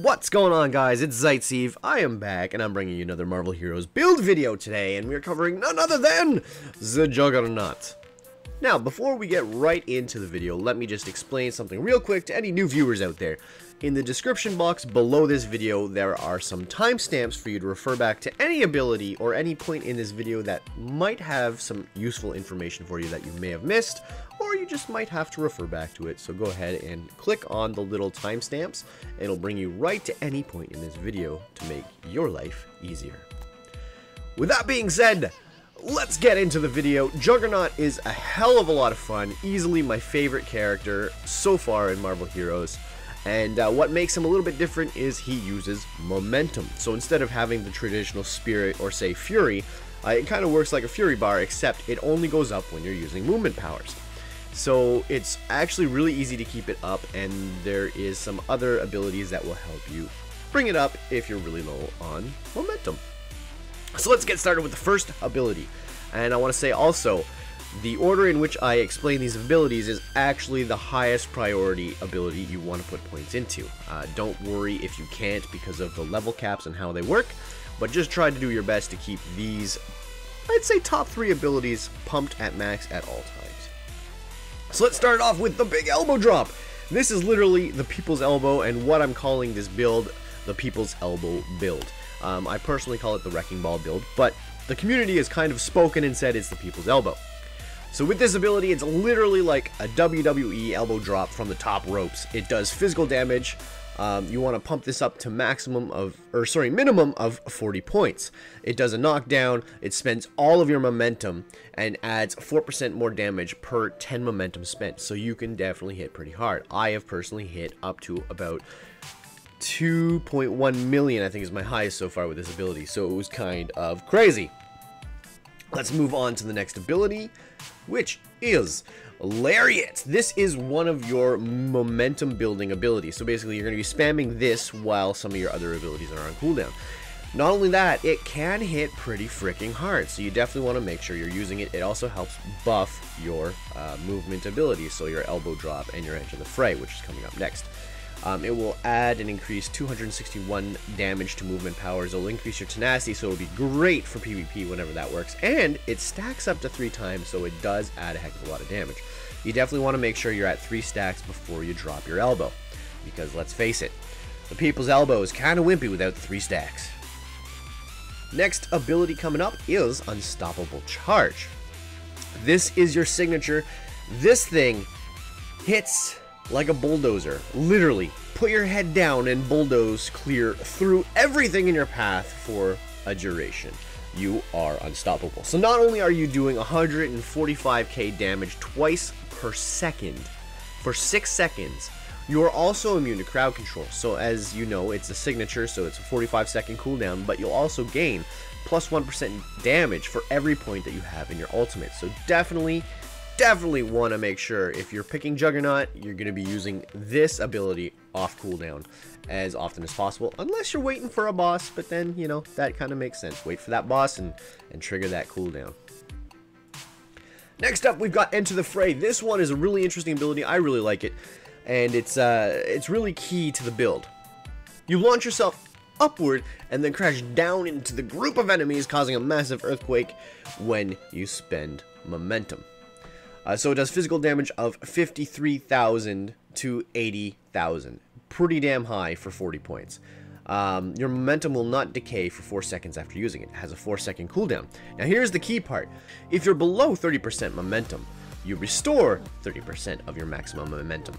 What's going on, guys? It's Zaitsev. I am back, and I'm bringing you another Marvel Heroes build video today, and we're covering none other than the Juggernaut. Now, before we get right into the video, let me just explain something real quick to any new viewers out there. In the description box below this video, there are some timestamps for you to refer back to any ability or any point in this video that might have some useful information for you that you may have missed, or you just might have to refer back to it. So go ahead and click on the little timestamps. It'll bring you right to any point in this video to make your life easier. With that being said, let's get into the video. Juggernaut is a hell of a lot of fun, easily my favorite character so far in Marvel Heroes. And what makes him a little bit different is he uses momentum. So instead of having the traditional spirit or say fury, it kind of works like a fury bar, except it only goes up when you're using movement powers. So it's actually really easy to keep it up, and there is some other abilities that will help you bring it up if you're really low on momentum. So let's get started with the first ability. And I want to say also, the order in which I explain these abilities is actually the highest priority ability you want to put points into. Don't worry if you can't because of the level caps and how they work, but just try to do your best to keep these, I'd say, top 3 abilities pumped at max at all times. So let's start off with the big elbow drop. This is literally the People's Elbow, and what I'm calling this build, the People's Elbow build. I personally call it the Wrecking Ball build, but the community has kind of spoken and said it's the People's Elbow. So with this ability, it's literally like a WWE elbow drop from the top ropes. It does physical damage. You want to pump this up to minimum of 40 points. It does a knockdown. It spends all of your momentum and adds 4% more damage per 10 momentum spent. So you can definitely hit pretty hard. I have personally hit up to about 2.1 million, I think is my highest so far with this ability. So it was kind of crazy. Let's move on to the next ability, which is Lariat. This is one of your momentum building abilities. So basically you're going to be spamming this while some of your other abilities are on cooldown. Not only that, it can hit pretty freaking hard, so you definitely want to make sure you're using it. It also helps buff your movement abilities, so your elbow drop and your Edge of the Fray, which is coming up next. It will add and increase 261 damage to movement powers. It'll increase your tenacity, so it'll be great for PvP whenever that works. And it stacks up to 3 times, so it does add a heck of a lot of damage. You definitely want to make sure you're at 3 stacks before you drop your elbow, because let's face it, the People's Elbow is kind of wimpy without the 3 stacks. Next ability coming up is Unstoppable Charge. This is your signature. This thing hits like a bulldozer. Literally, put your head down and bulldoze clear through everything in your path for a duration. You are unstoppable. So not only are you doing 145k damage twice per second for 6 seconds, you are also immune to crowd control. So as you know, it's a signature, so it's a 45-second cooldown, but you'll also gain plus 1% damage for every point that you have in your ultimate. So definitely want to make sure if you're picking Juggernaut, you're going to be using this ability off cooldown as often as possible, unless you're waiting for a boss, but then, you know, that kind of makes sense. Wait for that boss and trigger that cooldown. Next up, we've got Enter the Fray. This one is a really interesting ability. I really like it, and it's really key to the build. You launch yourself upward and then crash down into the group of enemies, causing a massive earthquake when you spend momentum. So it does physical damage of 53,000 to 80,000. Pretty damn high for 40 points. Your momentum will not decay for 4 seconds after using it. It has a 4-second cooldown. Now here's the key part. If you're below 30% momentum, you restore 30% of your maximum momentum.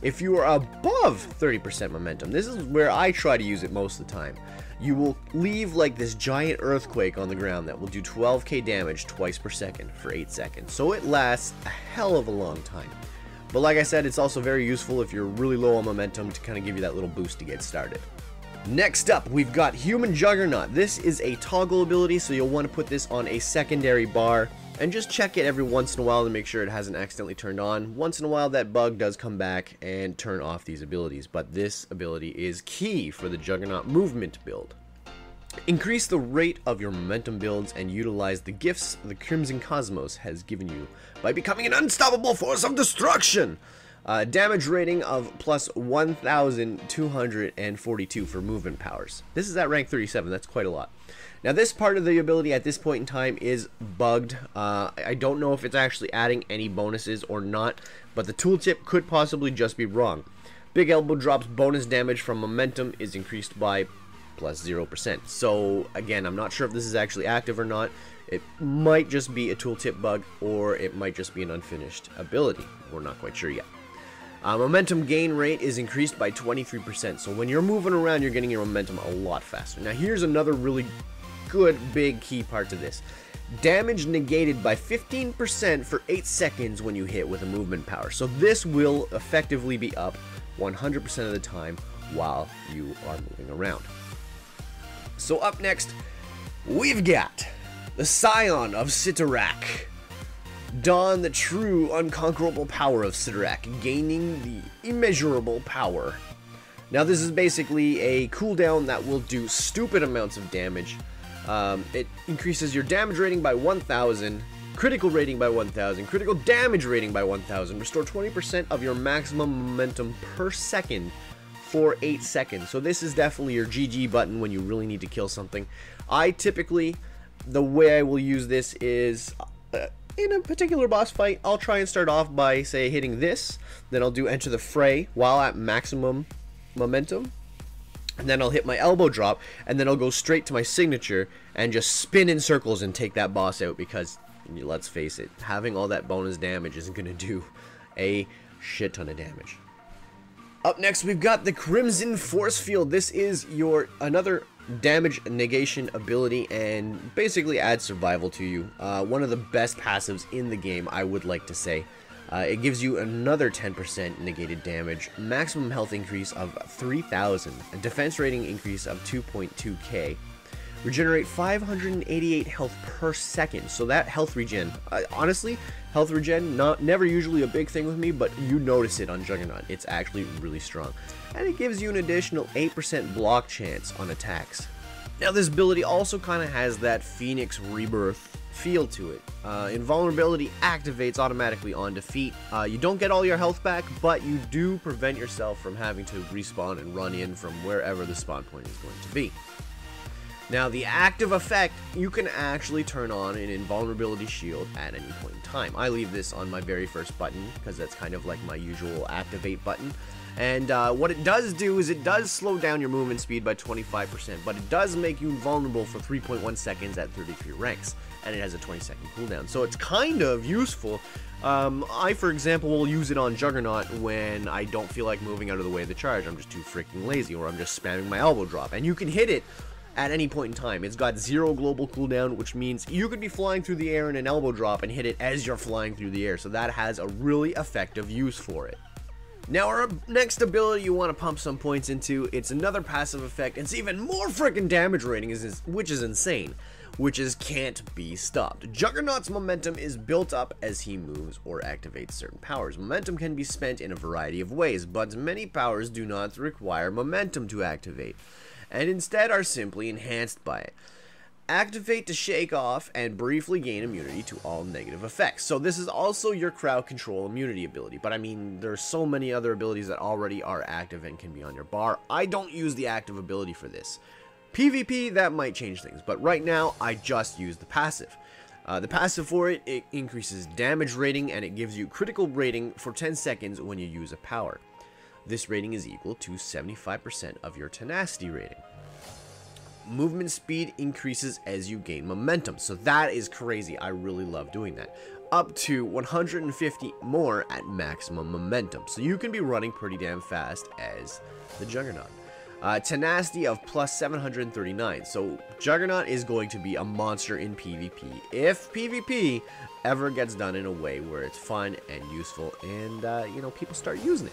If you are above 30% momentum, this is where I try to use it most of the time, you will leave like this giant earthquake on the ground that will do 12k damage twice per second for 8 seconds. So it lasts a hell of a long time. But like I said, it's also very useful if you're really low on momentum to kind of give you that little boost to get started. Next up, we've got Human Juggernaut. This is a toggle ability, so you'll want to put this on a secondary bar and just check it every once in a while to make sure it hasn't accidentally turned on. Once in a while that bug does come back and turn off these abilities, but this ability is key for the Juggernaut movement build. Increase the rate of your momentum builds and utilize the gifts the Crimson Cosmos has given you by becoming an unstoppable force of destruction. Damage rating of plus 1,242 for movement powers. This is at rank 37, that's quite a lot. Now this part of the ability at this point in time is bugged. I don't know if it's actually adding any bonuses or not, but the tooltip could possibly just be wrong. Big Elbow Drop's bonus damage from momentum is increased by plus 0%. So again, I'm not sure if this is actually active or not. It might just be a tooltip bug, or it might just be an unfinished ability. We're not quite sure yet. Momentum gain rate is increased by 23%, so when you're moving around, you're getting your momentum a lot faster. Now here's another really good big key part to this. Damage negated by 15% for 8 seconds when you hit with a movement power. So this will effectively be up 100% of the time while you are moving around. So up next, we've got the Scion of Sitarak. Don the true unconquerable power of Sitarak, gaining the immeasurable power. Now this is basically a cooldown that will do stupid amounts of damage. It increases your damage rating by 1,000, critical rating by 1,000, critical damage rating by 1,000, restore 20% of your maximum momentum per second for 8 seconds. So this is definitely your GG button when you really need to kill something. I typically, the way I will use this is... in a particular boss fight, I'll try and start off by, say, hitting this, then I'll do Enter the Fray while at maximum momentum, and then I'll hit my elbow drop, and then I'll go straight to my signature and just spin in circles and take that boss out, because, let's face it, having all that bonus damage isn't going to do a shit ton of damage. Up next, we've got the Crimson Force Field. This is your another damage negation ability and basically adds survival to you. One of the best passives in the game, I would like to say. It gives you another 10% negated damage, maximum health increase of 3,000, a defense rating increase of 2.2k, regenerate 588 health per second. So that health regen, honestly, health regen, never usually a big thing with me, but you notice it on Juggernaut. It's actually really strong. And it gives you an additional 8% block chance on attacks. Now this ability also kind of has that Phoenix Rebirth feel to it. Invulnerability activates automatically on defeat. You don't get all your health back, but you do prevent yourself from having to respawn and run in from wherever the spawn point is going to be. Now the active effect, you can actually turn on an invulnerability shield at any point in time. I leave this on my very first button because that's kind of like my usual activate button. And what it does do is it does slow down your movement speed by 25%, but it does make you invulnerable for 3.1 seconds at 33 ranks, and it has a 20-second cooldown. So it's kind of useful. I, for example, will use it on Juggernaut when I don't feel like moving out of the way of the charge. I'm just too freaking lazy, or I'm just spamming my elbow drop. And you can hit it at any point in time. It's got 0 global cooldown, which means you could be flying through the air in an elbow drop and hit it as you're flying through the air. So that has a really effective use for it. Now our next ability you want to pump some points into, it's another passive effect. It's even more freaking damage rating, which is insane, which is Can't Be Stopped. Juggernaut's momentum is built up as he moves or activates certain powers. Momentum can be spent in a variety of ways, but many powers do not require momentum to activate, and instead are simply enhanced by it. Activate to shake off and briefly gain immunity to all negative effects. So this is also your crowd control immunity ability, but I mean, there's so many other abilities that already are active and can be on your bar. I don't use the active ability for this. PvP, that might change things, but right now, I just use the passive. The passive for it increases damage rating, and it gives you critical rating for 10 seconds when you use a power. This rating is equal to 75% of your tenacity rating. Movement speed increases as you gain momentum, so that is crazy. I really love doing that. Up to 150 more at maximum momentum, so you can be running pretty damn fast as the Juggernaut. Tenacity of plus 739, so Juggernaut is going to be a monster in PvP if PvP ever gets done in a way where it's fun and useful and you know, people start using it.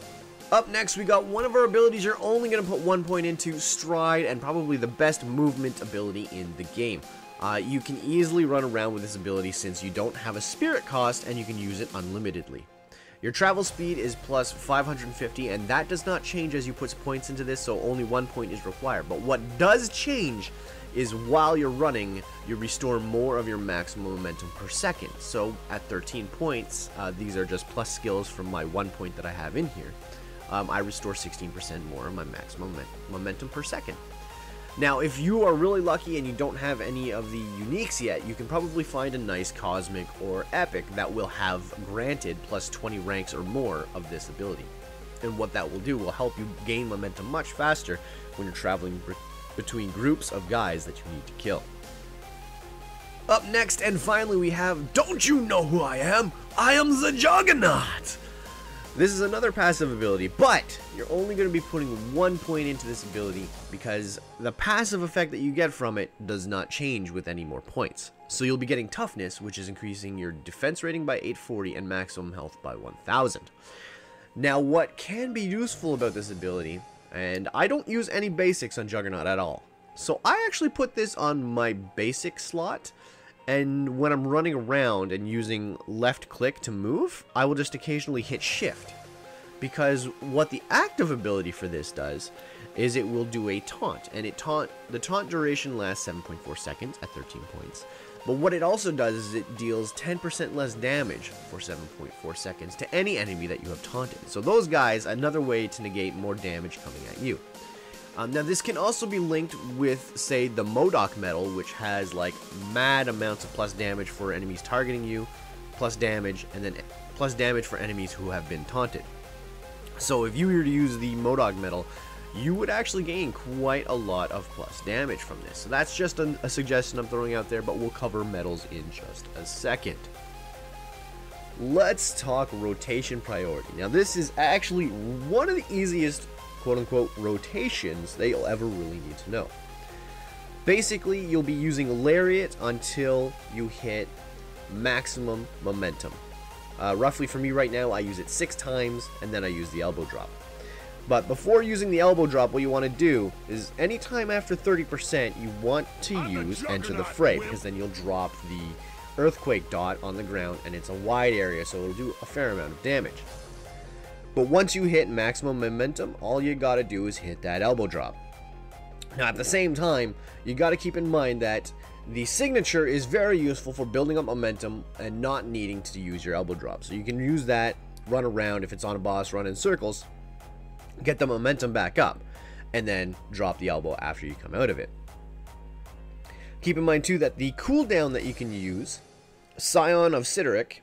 Up next, we got one of our abilities you're only going to put 1 point into, Stride, and probably the best movement ability in the game. You can easily run around with this ability since you don't have a spirit cost and you can use it unlimitedly. Your travel speed is plus 550, and that does not change as you put points into this, so only 1 point is required. But what does change is while you're running, you restore more of your maximum momentum per second. So at 13 points, these are just plus skills from my 1 point that I have in here. I restore 16% more of my maximum momentum per second. Now, if you are really lucky and you don't have any of the uniques yet, you can probably find a nice cosmic or epic that will have granted plus 20 ranks or more of this ability. And what that will do will help you gain momentum much faster when you're traveling between groups of guys that you need to kill. Up next and finally we have, don't you know who I am? I am the Juggernaut! This is another passive ability, but you're only going to be putting 1 point into this ability because the passive effect that you get from it does not change with any more points. So you'll be getting toughness, which is increasing your defense rating by 840 and maximum health by 1000. Now, what can be useful about this ability, and I don't use any basics on Juggernaut at all, so I actually put this on my basic slot. And when I'm running around and using left click to move, I will just occasionally hit shift. Because what the active ability for this does is it will do a taunt. And the taunt duration lasts 7.4 seconds at 13 points. But what it also does is it deals 10% less damage for 7.4 seconds to any enemy that you have taunted. So those guys, another way to negate more damage coming at you. Now this can also be linked with, say, the Modoc medal, which has like mad amounts of plus damage for enemies targeting you, plus damage, and then plus damage for enemies who have been taunted. So if you were to use the Modoc medal, you would actually gain quite a lot of plus damage from this. So that's just a suggestion I'm throwing out there, but we'll cover medals in just a second. Let's talk rotation priority. Now this is actually one of the easiest quote-unquote rotations that you'll ever really need to know. Basically, you'll be using Lariat until you hit maximum momentum. Roughly for me right now, I use it 6 times, and then I use the elbow drop. But before using the elbow drop, what you want to do is anytime after 30%, you want to use Enter the Fray, because then you'll drop the Earthquake dot on the ground, and it's a wide area, so it'll do a fair amount of damage. But once you hit maximum momentum, all you gotta do is hit that elbow drop. Now at the same time, you gotta keep in mind that the signature is very useful for building up momentum and not needing to use your elbow drop. So you can use that, run around if it's on a boss, run in circles, get the momentum back up, and then drop the elbow after you come out of it. Keep in mind too that the cooldown that you can use, Scion of Sideric,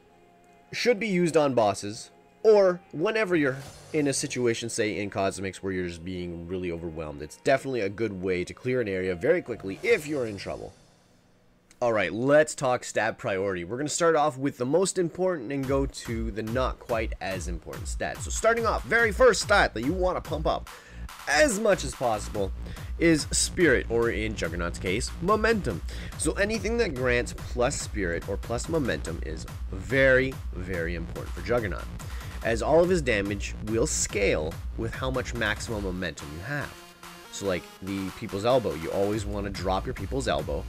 should be used on bosses, or whenever you're in a situation, say in Cosmics, where you're just being really overwhelmed. It's definitely a good way to clear an area very quickly if you're in trouble. Alright, let's talk stat priority. We're going to start off with the most important and go to the not quite as important stats. So starting off, very first stat that you want to pump up as much as possible is Spirit, or in Juggernaut's case, Momentum. So anything that grants plus Spirit or plus Momentum is very, very important for Juggernaut, as all of his damage will scale with how much maximum momentum you have. So like the People's Elbow, you always want to drop your People's Elbow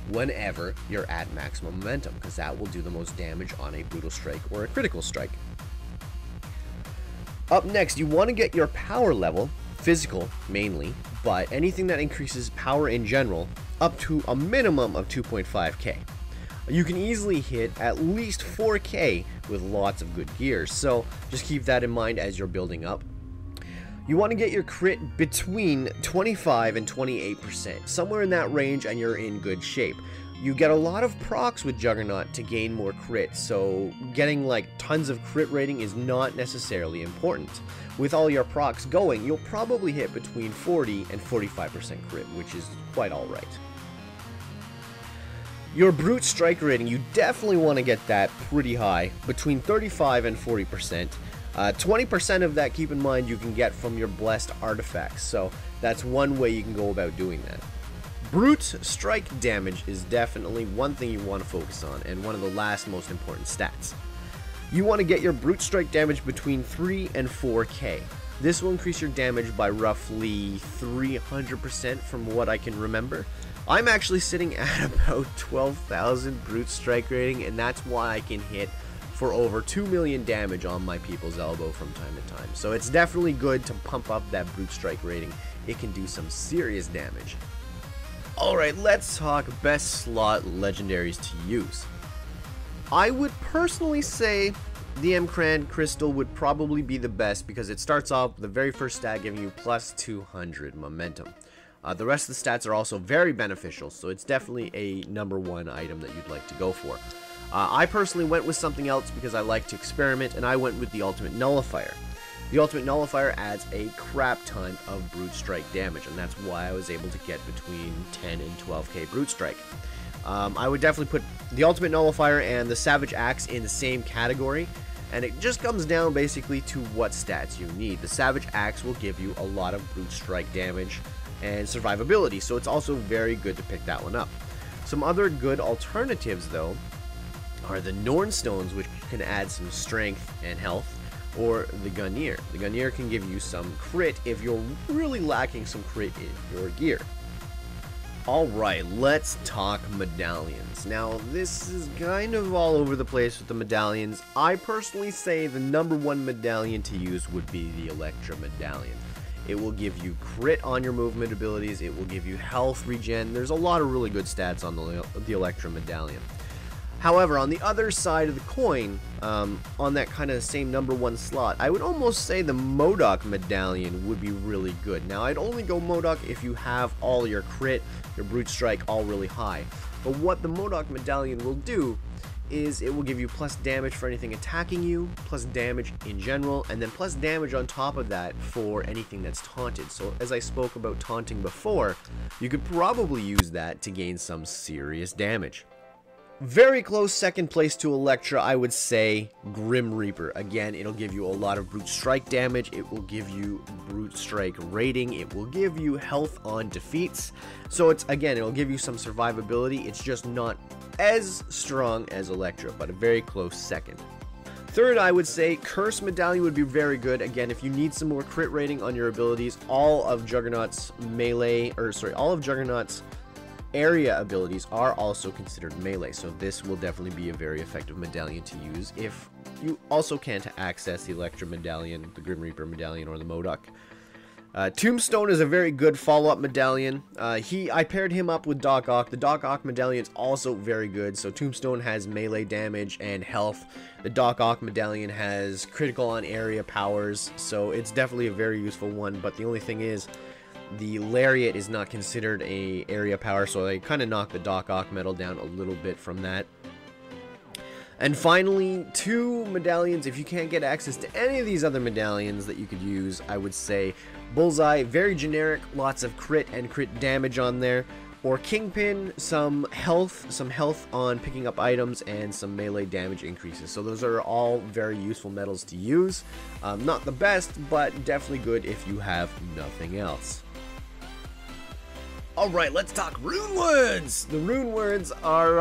whenever you're at maximum momentum, because that will do the most damage on a Brutal Strike or a Critical Strike. Up next, you want to get your power level, physical mainly, but anything that increases power in general, up to a minimum of 2.5k. You can easily hit at least 4k with lots of good gear, so just keep that in mind as you're building up. You want to get your crit between 25 and 28%, somewhere in that range, and you're in good shape. You get a lot of procs with Juggernaut to gain more crit, so getting like tons of crit rating is not necessarily important. With all your procs going, you'll probably hit between 40 and 45% crit, which is quite alright. Your Brute Strike rating, you definitely want to get that pretty high, between 35 and 40%. 20% of that, keep in mind, you can get from your Blessed Artifacts, so that's one way you can go about doing that. Brute Strike damage is definitely one thing you want to focus on, and one of the last most important stats. You want to get your Brute Strike damage between 3 and 4k. This will increase your damage by roughly 300% from what I can remember. I'm actually sitting at about 12,000 Brute Strike rating, and that's why I can hit for over 2 million damage on my People's Elbow from time to time. So it's definitely good to pump up that Brute Strike rating. It can do some serious damage. Alright, let's talk best slot legendaries to use. I would personally say the Emcran Crystal would probably be the best because it starts off with the very first stat giving you plus 200 momentum. The rest of the stats are also very beneficial, so it's definitely a #1 item that you'd like to go for. I personally went with something else because I like to experiment, and I went with the Ultimate Nullifier. The Ultimate Nullifier adds a crap ton of Brute Strike damage, and that's why I was able to get between 10 and 12k Brute Strike. I would definitely put the Ultimate Nullifier and the Savage Axe in the same category, and it just comes down basically to what stats you need. The Savage Axe will give you a lot of Brute Strike damage and survivability, so it's also very good to pick that one up. Some other good alternatives, though, are the Norn Stones, which can add some strength and health, or the Gungnir. The Gungnir can give you some crit if you're really lacking some crit in your gear. Alright, let's talk medallions. Now, this is kind of all over the place with the medallions. I personally say the #1 medallion to use would be the Electra medallion. It will give you crit on your movement abilities, it will give you health regen. There's a lot of really good stats on the Electra medallion. However, on the other side of the coin, on that kind of same #1 slot, I would almost say the MODOK medallion would be really good. Now, I'd only go MODOK if you have all your crit, your Brute Strike all really high. But what the MODOK medallion will do is it will give you plus damage for anything attacking you, plus damage in general, and then plus damage on top of that for anything that's taunted. So as I spoke about taunting before, you could probably use that to gain some serious damage. Very close second place to Electra, I would say Grim Reaper. Again, it'll give you a lot of Brute Strike damage, it will give you Brute Strike rating, it will give you health on defeats. So it'll give you some survivability, it's just not as strong as Electra, but a very close second. Third, I would say Curse Medallion would be very good. Again, if you need some more crit rating on your abilities, all of Juggernaut's area abilities are also considered melee, so this will definitely be a very effective medallion to use if you also can't access the Electra medallion, the Grim Reaper medallion, or the MODOK. Tombstone is a very good follow-up medallion. I paired him up with Doc Ock. The Doc Ock medallion is also very good, so Tombstone has melee damage and health. The Doc Ock medallion has critical on area powers, so it's definitely a very useful one, but the only thing is, the Lariat is not considered a area power, so I kind of knocked the Doc Ock medal down a little bit from that. And finally, 2 medallions. If you can't get access to any of these other medallions that you could use, I would say Bullseye, very generic, lots of crit and crit damage on there. Or Kingpin, some health on picking up items, and some melee damage increases. So those are all very useful medals to use. Not the best, but definitely good if you have nothing else. Alright, let's talk rune words! The rune words are,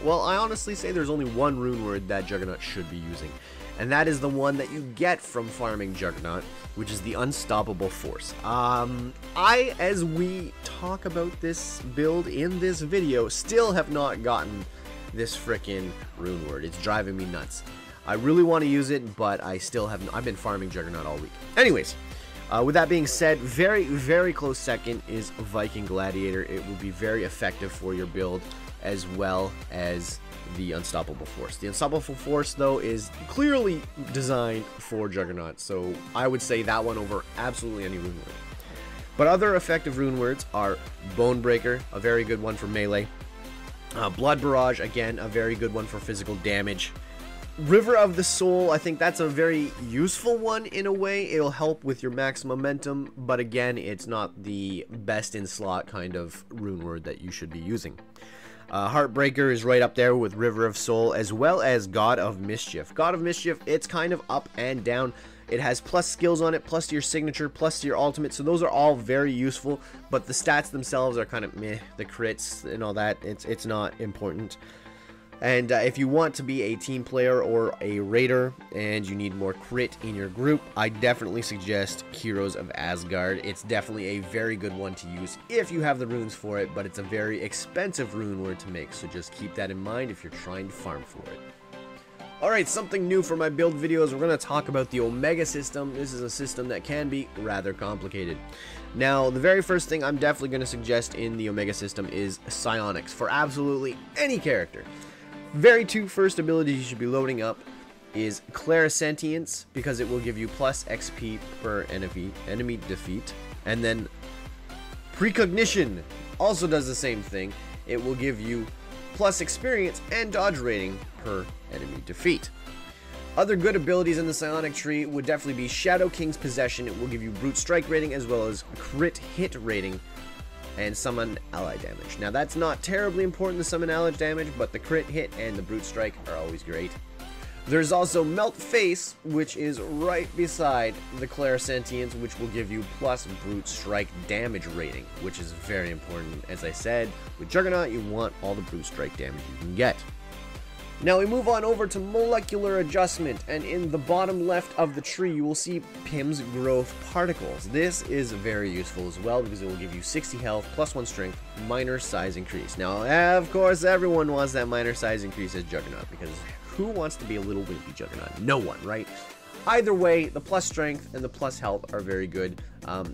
well, I honestly say there's only one rune word that Juggernaut should be using. And that is the one that you get from farming Juggernaut, which is the Unstoppable Force. As we talk about this build in this video, still have not gotten this frickin' rune word. It's driving me nuts. I really want to use it, but I still haven't. I've been farming Juggernaut all week. Anyways. With that being said, very, very close second is Viking Gladiator. It will be very effective for your build, as well as the Unstoppable Force. The Unstoppable Force, though, is clearly designed for Juggernaut, so I would say that one over absolutely any rune word. But other effective rune words are Bonebreaker, a very good one for melee. Blood Barrage, again, a very good one for physical damage. River of the Soul, I think that's a very useful one in a way. It'll help with your max momentum, but again, it's not the best in slot kind of rune word that you should be using. Heartbreaker is right up there with River of Soul, as well as God of Mischief. God of Mischief, it's kind of up and down. It has plus skills on it, plus to your signature, plus to your ultimate, so those are all very useful, but the stats themselves are kind of meh. The crits and all that, it's not important. And if you want to be a team player or a raider and you need more crit in your group, I definitely suggest Heroes of Asgard. It's definitely a very good one to use if you have the runes for it, but it's a very expensive rune word to make, so just keep that in mind if you're trying to farm for it. Alright, something new for my build videos, we're going to talk about the Omega system. This is a system that can be rather complicated. Now, the very first thing I'm definitely going to suggest in the Omega system is psionics for absolutely any character. Very two first abilities you should be loading up is Clairsentience, because it will give you plus XP per enemy defeat, and then Precognition also does the same thing. It will give you plus experience and dodge rating per enemy defeat. Other good abilities in the psionic tree would definitely be Shadow King's Possession. It will give you brute strike rating as well as crit hit rating and summon ally damage. Now that's not terribly important, the summon ally damage, but the crit hit and the brute strike are always great. There's also Melt Face, which is right beside the Clairsentience, which will give you plus brute strike damage rating, which is very important. As I said, with Juggernaut, you want all the brute strike damage you can get. Now we move on over to Molecular Adjustment, and in the bottom left of the tree, you will see Pym's Growth Particles. This is very useful as well, because it will give you 60 health, plus 1 strength, minor size increase. Now, of course, everyone wants that minor size increase as Juggernaut, because who wants to be a little wimpy Juggernaut? No one, right? Either way, the plus strength and the plus health are very good.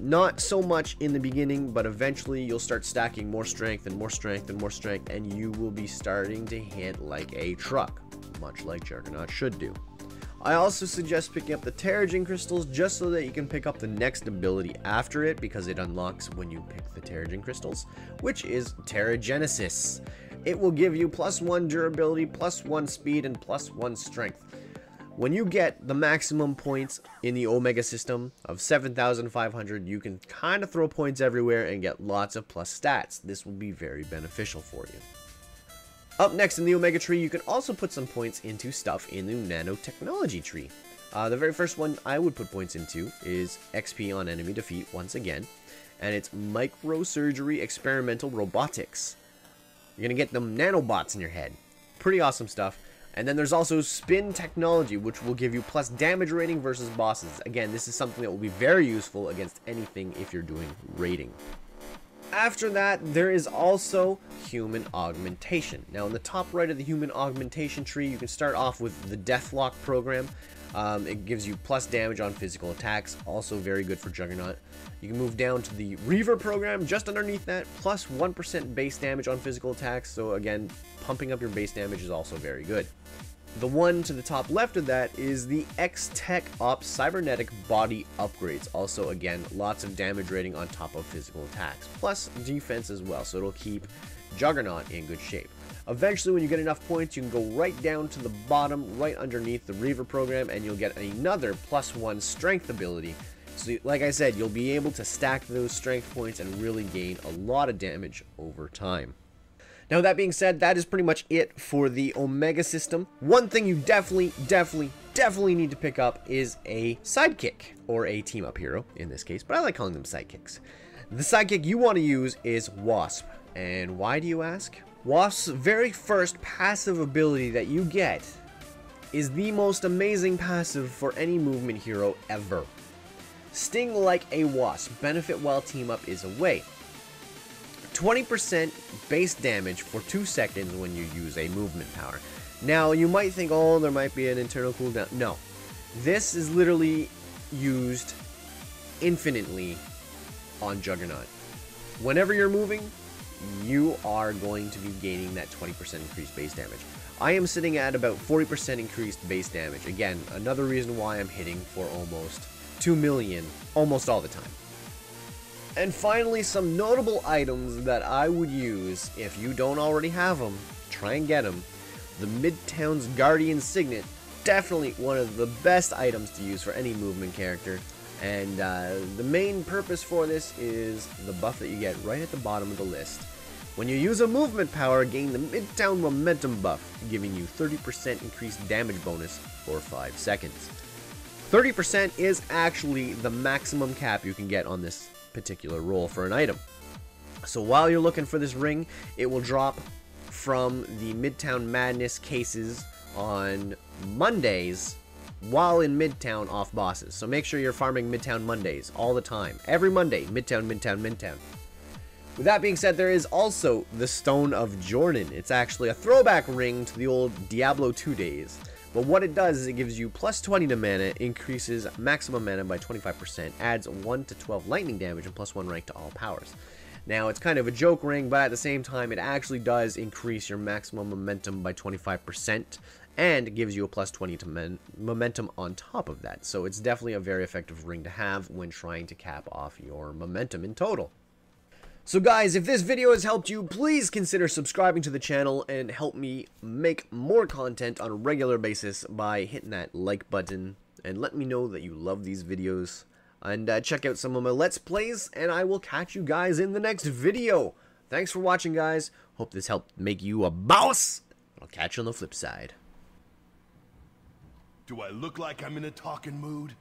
Not so much in the beginning, but eventually you'll start stacking more strength and more strength and more strength, and you will be starting to hit like a truck, much like Juggernaut should do. I also suggest picking up the Terrigen Crystals just so that you can pick up the next ability after it, because it unlocks when you pick the Terrigen Crystals, which is Terrigenesis. It will give you plus 1 durability, plus 1 speed, and plus 1 strength. When you get the maximum points in the Omega system of 7,500, you can kind of throw points everywhere and get lots of plus stats. This will be very beneficial for you. Up next in the Omega tree, you can also put some points into stuff in the Nanotechnology tree. The very first one I would put points into is XP on enemy defeat once again, and it's Microsurgery Experimental Robotics. You're going to get them nanobots in your head. Pretty awesome stuff. And then there's also Spin Technology, which will give you plus damage rating versus bosses. Again, this is something that will be very useful against anything if you're doing raiding. After that, there is also Human Augmentation. Now, in the top right of the Human Augmentation tree, you can start off with the Deathlock program. It gives you plus damage on physical attacks, also very good for Juggernaut. You can move down to the Reaver program, just underneath that, plus 1% base damage on physical attacks, so again, pumping up your base damage is also very good. The one to the top left of that is the X-Tech Ops Cybernetic Body Upgrades. Also, again, lots of damage rating on top of physical attacks, plus defense as well, so it'll keep Juggernaut in good shape. Eventually, when you get enough points, you can go right down to the bottom, right underneath the Reaver program, and you'll get another plus 1 strength ability. So, like I said, you'll be able to stack those strength points and really gain a lot of damage over time. Now, that being said, that is pretty much it for the Omega system. One thing you definitely need to pick up is a sidekick, or a team-up hero in this case, but I like calling them sidekicks. The sidekick you want to use is Wasp. And why, do you ask? Wasp's very first passive ability that you get is the most amazing passive for any movement hero ever. Sting like a wasp, benefit while team up is away. 20% base damage for 2 seconds when you use a movement power. Now, you might think, oh, there might be an internal cooldown. No. This is literally used infinitely on Juggernaut. Whenever you're moving, you are going to be gaining that 20% increased base damage. I am sitting at about 40% increased base damage. Again, another reason why I'm hitting for almost 2 million almost all the time. And finally, some notable items that I would use if you don't already have them. Try and get them. The Midtown's Guardian Signet, definitely one of the best items to use for any movement character. And the main purpose for this is the buff that you get right at the bottom of the list. When you use a movement power, gain the Midtown Momentum buff, giving you 30% increased damage bonus for 5 seconds. 30% is actually the maximum cap you can get on this particular roll for an item. So while you're looking for this ring, it will drop from the Midtown Madness cases on Mondays while in Midtown off bosses. So make sure you're farming Midtown Mondays all the time. Every Monday, Midtown, Midtown, Midtown. With that being said, there is also the Stone of Jordan. It's actually a throwback ring to the old Diablo 2 days. But what it does is it gives you plus 20 to mana, increases maximum mana by 25%, adds 1 to 12 lightning damage, and plus 1 rank to all powers. Now, it's kind of a joke ring, but at the same time, it actually does increase your maximum momentum by 25%, and gives you a plus 20 to momentum on top of that. So it's definitely a very effective ring to have when trying to cap off your momentum in total. So guys, if this video has helped you, please consider subscribing to the channel and help me make more content on a regular basis by hitting that like button, and let me know that you love these videos. And check out some of my Let's Plays, and I will catch you guys in the next video. Thanks for watching, guys. Hope this helped make you a boss. I'll catch you on the flip side. Do I look like I'm in a talking mood?